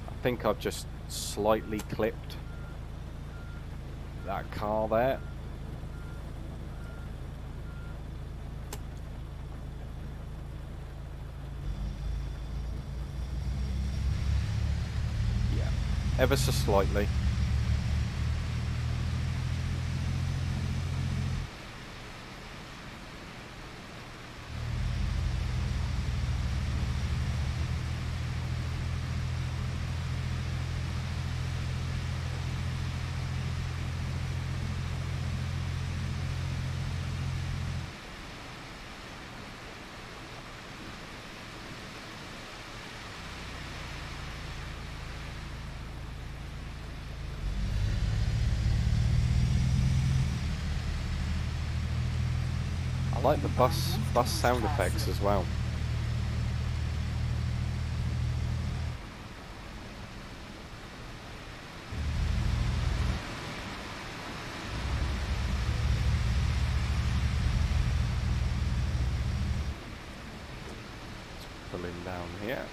I think I've just slightly clipped that car there. Yeah, ever so slightly. I like the bus sound effects as well. Let's pull him down here.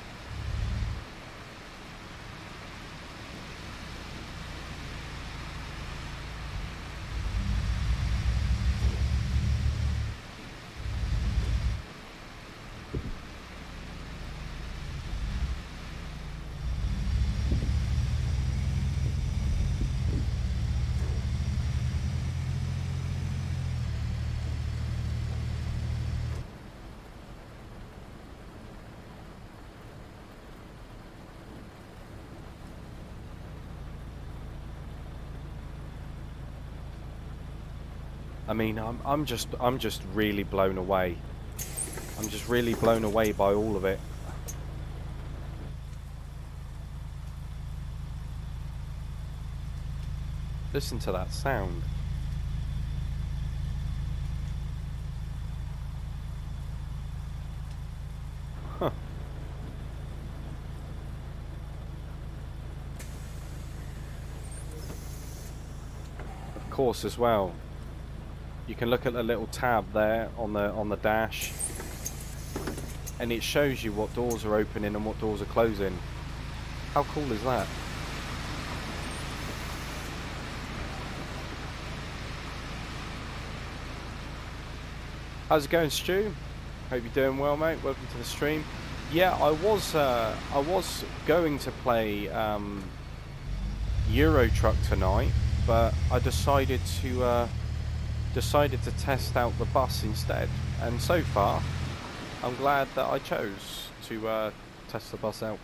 I mean, I'm just really blown away. I'm just really blown away by all of it. Listen to that sound. Huh. Of course, as well, you can look at the little tab there on the dash, and it shows you what doors are opening and what doors are closing. How cool is that? How's it going, Stu? Hope you're doing well, mate. Welcome to the stream. Yeah, I was going to play Euro Truck tonight, but I decided to test out the bus instead. And so far, I'm glad that I chose to test the bus out.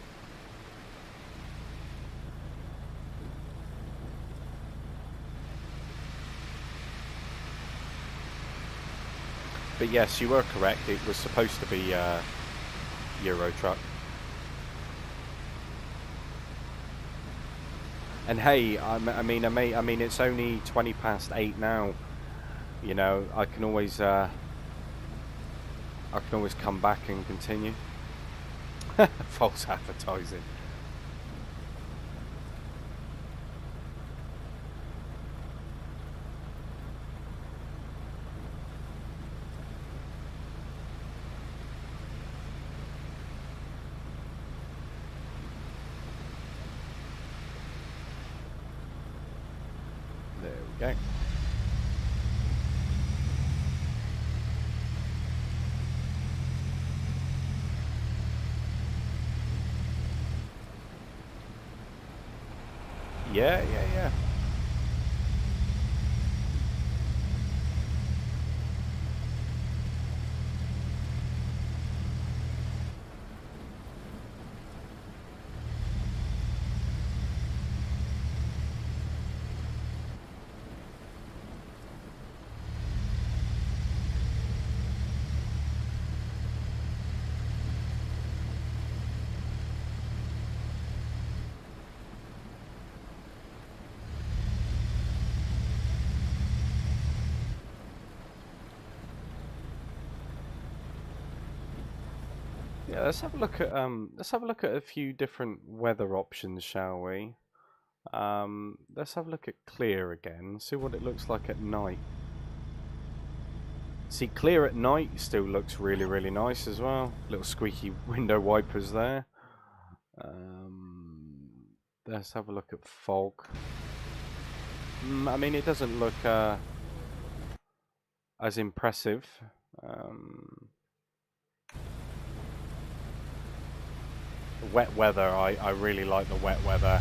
But yes, you were correct. It was supposed to be Euro Truck. And hey, I mean, it's only 8:20 now. You know, I can always come back and continue. False advertising. There we go. Yeah. Yeah, let's have a look at a few different weather options, shall we? Let's have a look at clear again. See what it looks like at night. See, clear at night still looks really, really nice as well. Little squeaky window wipers there. Let's have a look at fog. I mean, it doesn't look as impressive. Wet weather, I really like the wet weather.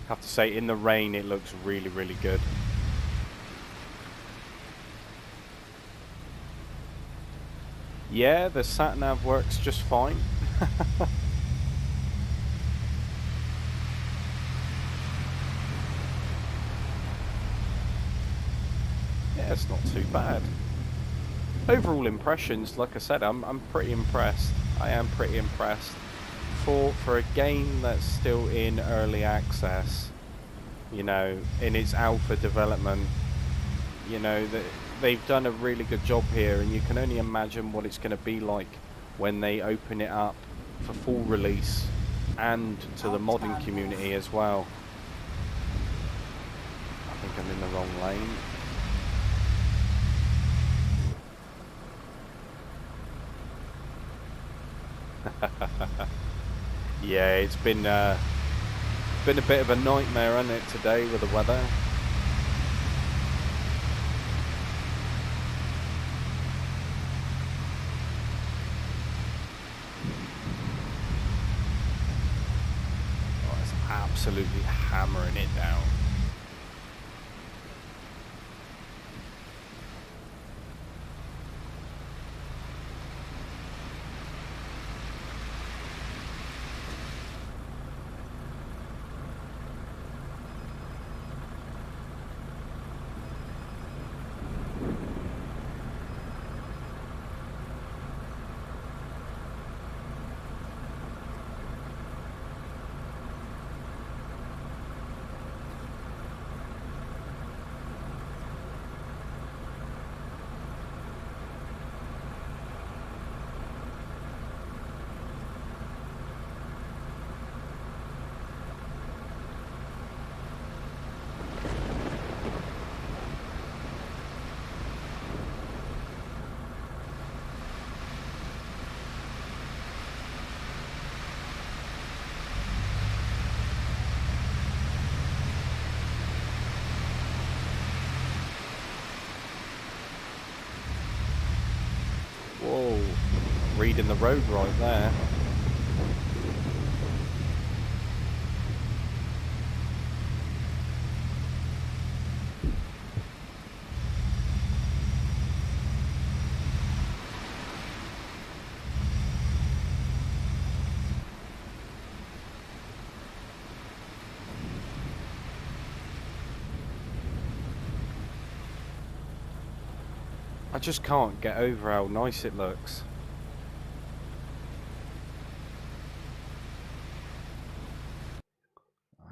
Have to say, in the rain it looks really, really good. Yeah, the sat-nav works just fine. Yeah, it's not too bad. Overall impressions, like I said, I'm pretty impressed. I am pretty impressed. For a game that's still in early access, you know, in its alpha development, you know, they've done a really good job here, and you can only imagine what it's going to be like when they open it up for full release and to the modding community as well. I think I'm in the wrong lane. Yeah, it's been a bit of a nightmare, hasn't it, today with the weather? Oh, it's absolutely hammering it down. Whoa, reading the road right there. I just can't get over how nice it looks.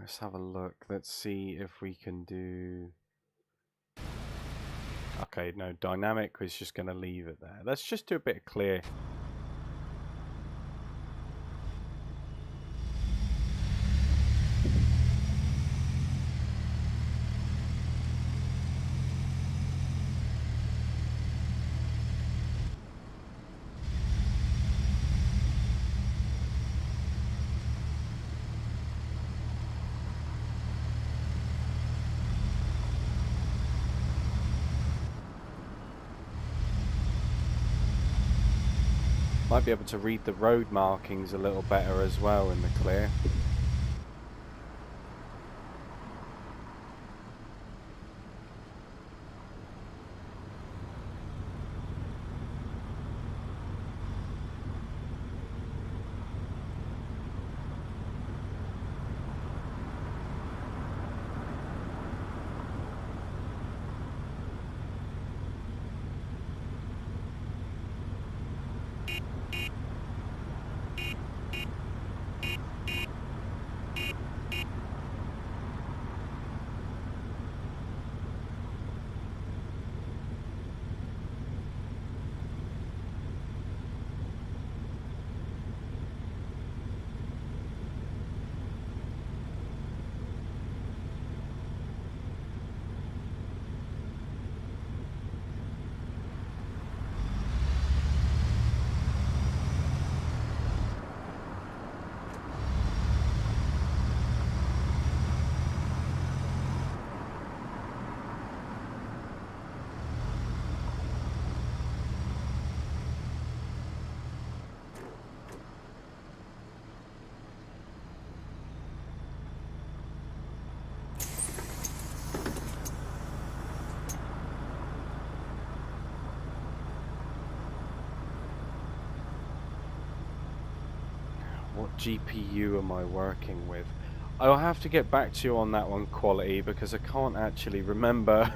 Let's have a look. Let's see if we can do... Okay, no, dynamic was just going to leave it there. Let's just do a bit of clear. Might be able to read the road markings a little better as well in the clear. What GPU am I working with? I'll have to get back to you on that one, quality, because I can't actually remember.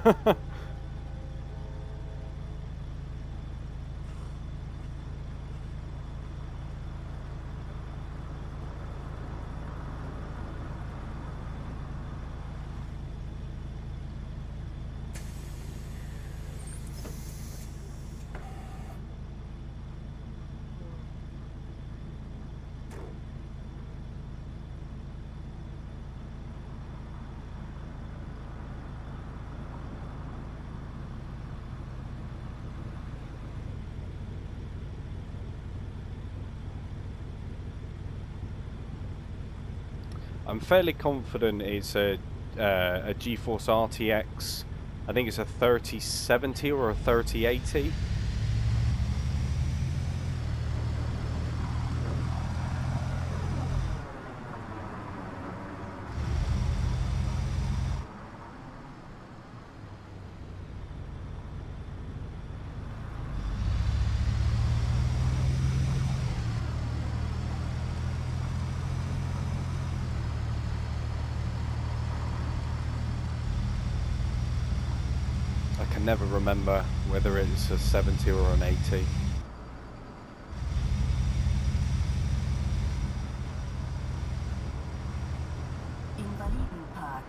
I'm fairly confident it's a GeForce RTX. I think it's a 3070 or a 3080. I can never remember whether it's a 70 or an 80. Invalidenpark.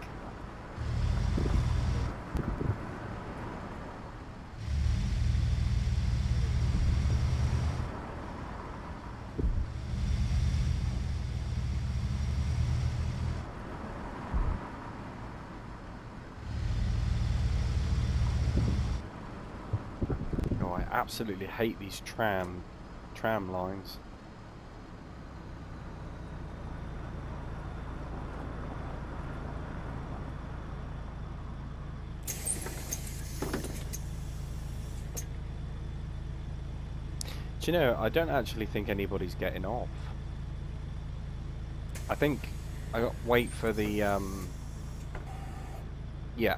Oh, I absolutely hate these tram lines. Do you know, I don't actually think anybody's getting off. I think I got wait for the yeah.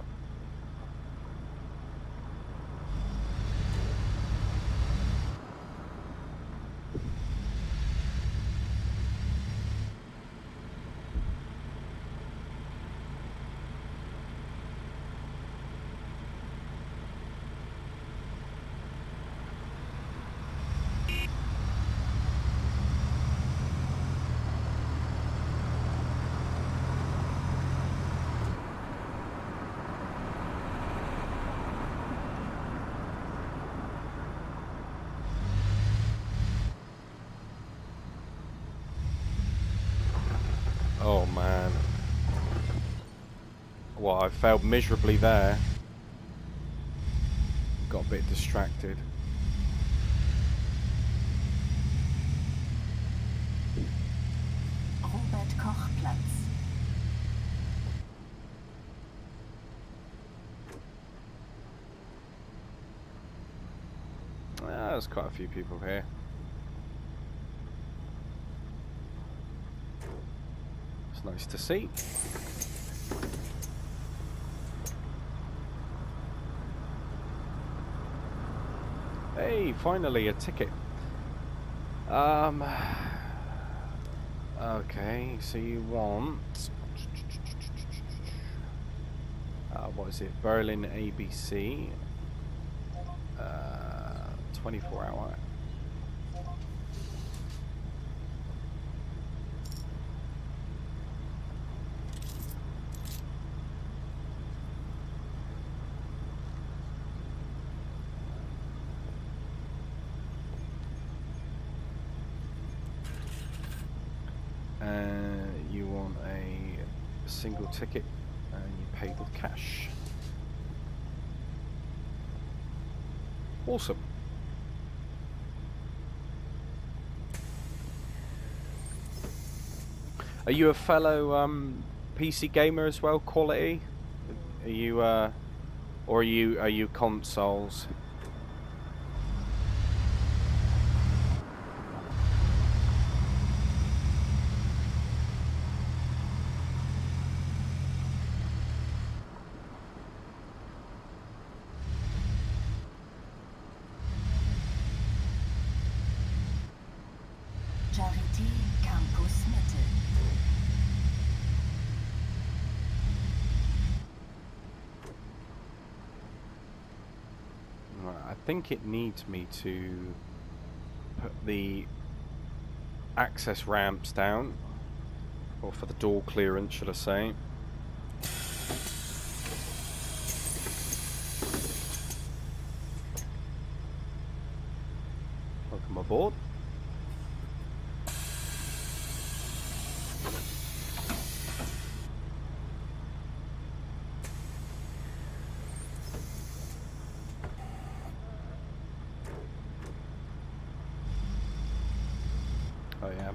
Oh man. Well, I failed miserably there. Got a bit distracted. Robert Koch-Platz. There's quite a few people here. It's nice to see. Hey, finally a ticket. Okay, so you want what is it? Berlin ABC 24 hour. You want a single ticket and you pay with cash. Awesome. Are you a fellow PC gamer as well, Quality? Are you or are you consoles? Charité Campus Mitte. Right, I think it needs me to put the access ramps down, or for the door clearance, should I say. Welcome aboard. Oh yeah.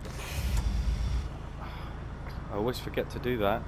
I always forget to do that.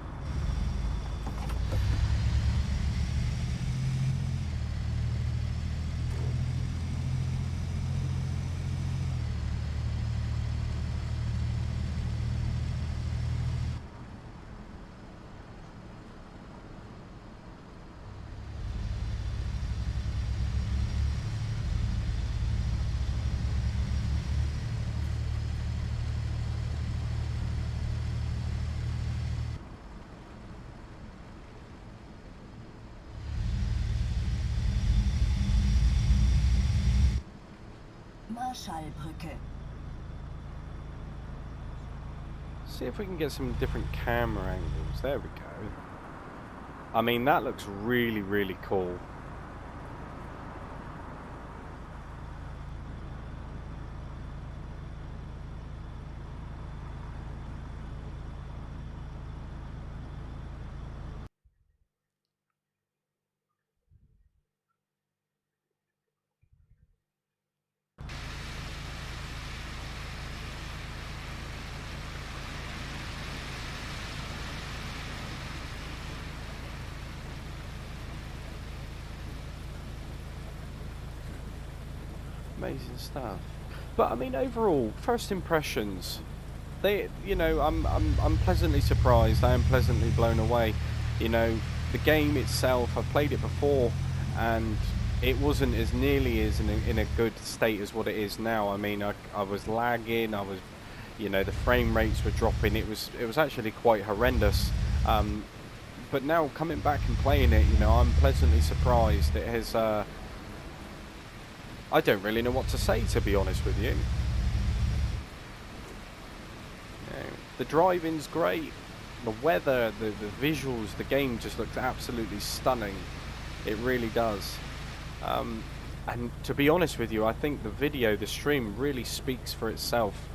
Marschallbrücke. See if we can get some different camera angles. There we go. I mean, that looks really, really cool. Amazing stuff. But I mean, overall, first impressions, I'm pleasantly surprised. I am pleasantly blown away. You know, the game itself, I've played it before, and it wasn't as nearly as in a good state as what it is now. I mean, I was lagging. The frame rates were dropping. It was actually quite horrendous. But now coming back and playing it, I'm pleasantly surprised. It has. I don't really know what to say, to be honest with you. The driving's great. The weather, the visuals, the game just looks absolutely stunning. It really does. And to be honest with you, I think the stream really speaks for itself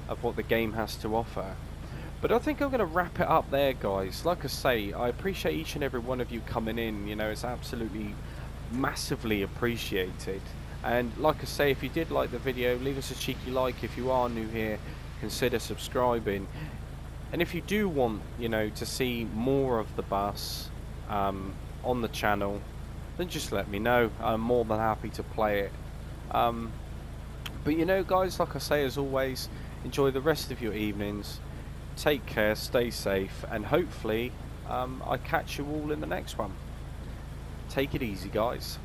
of what the game has to offer. But I think I'm going to wrap it up there, guys. Like I say, I appreciate each and every one of you coming in. It's absolutely massively appreciated. And like I say, if you did like the video, leave us a cheeky like. If you are new here, consider subscribing. And if you do want, to see more of the bus on the channel, then just let me know. I'm more than happy to play it. But guys, like I say, as always, enjoy the rest of your evenings. Take care, stay safe, and hopefully I catch you all in the next one. Take it easy, guys.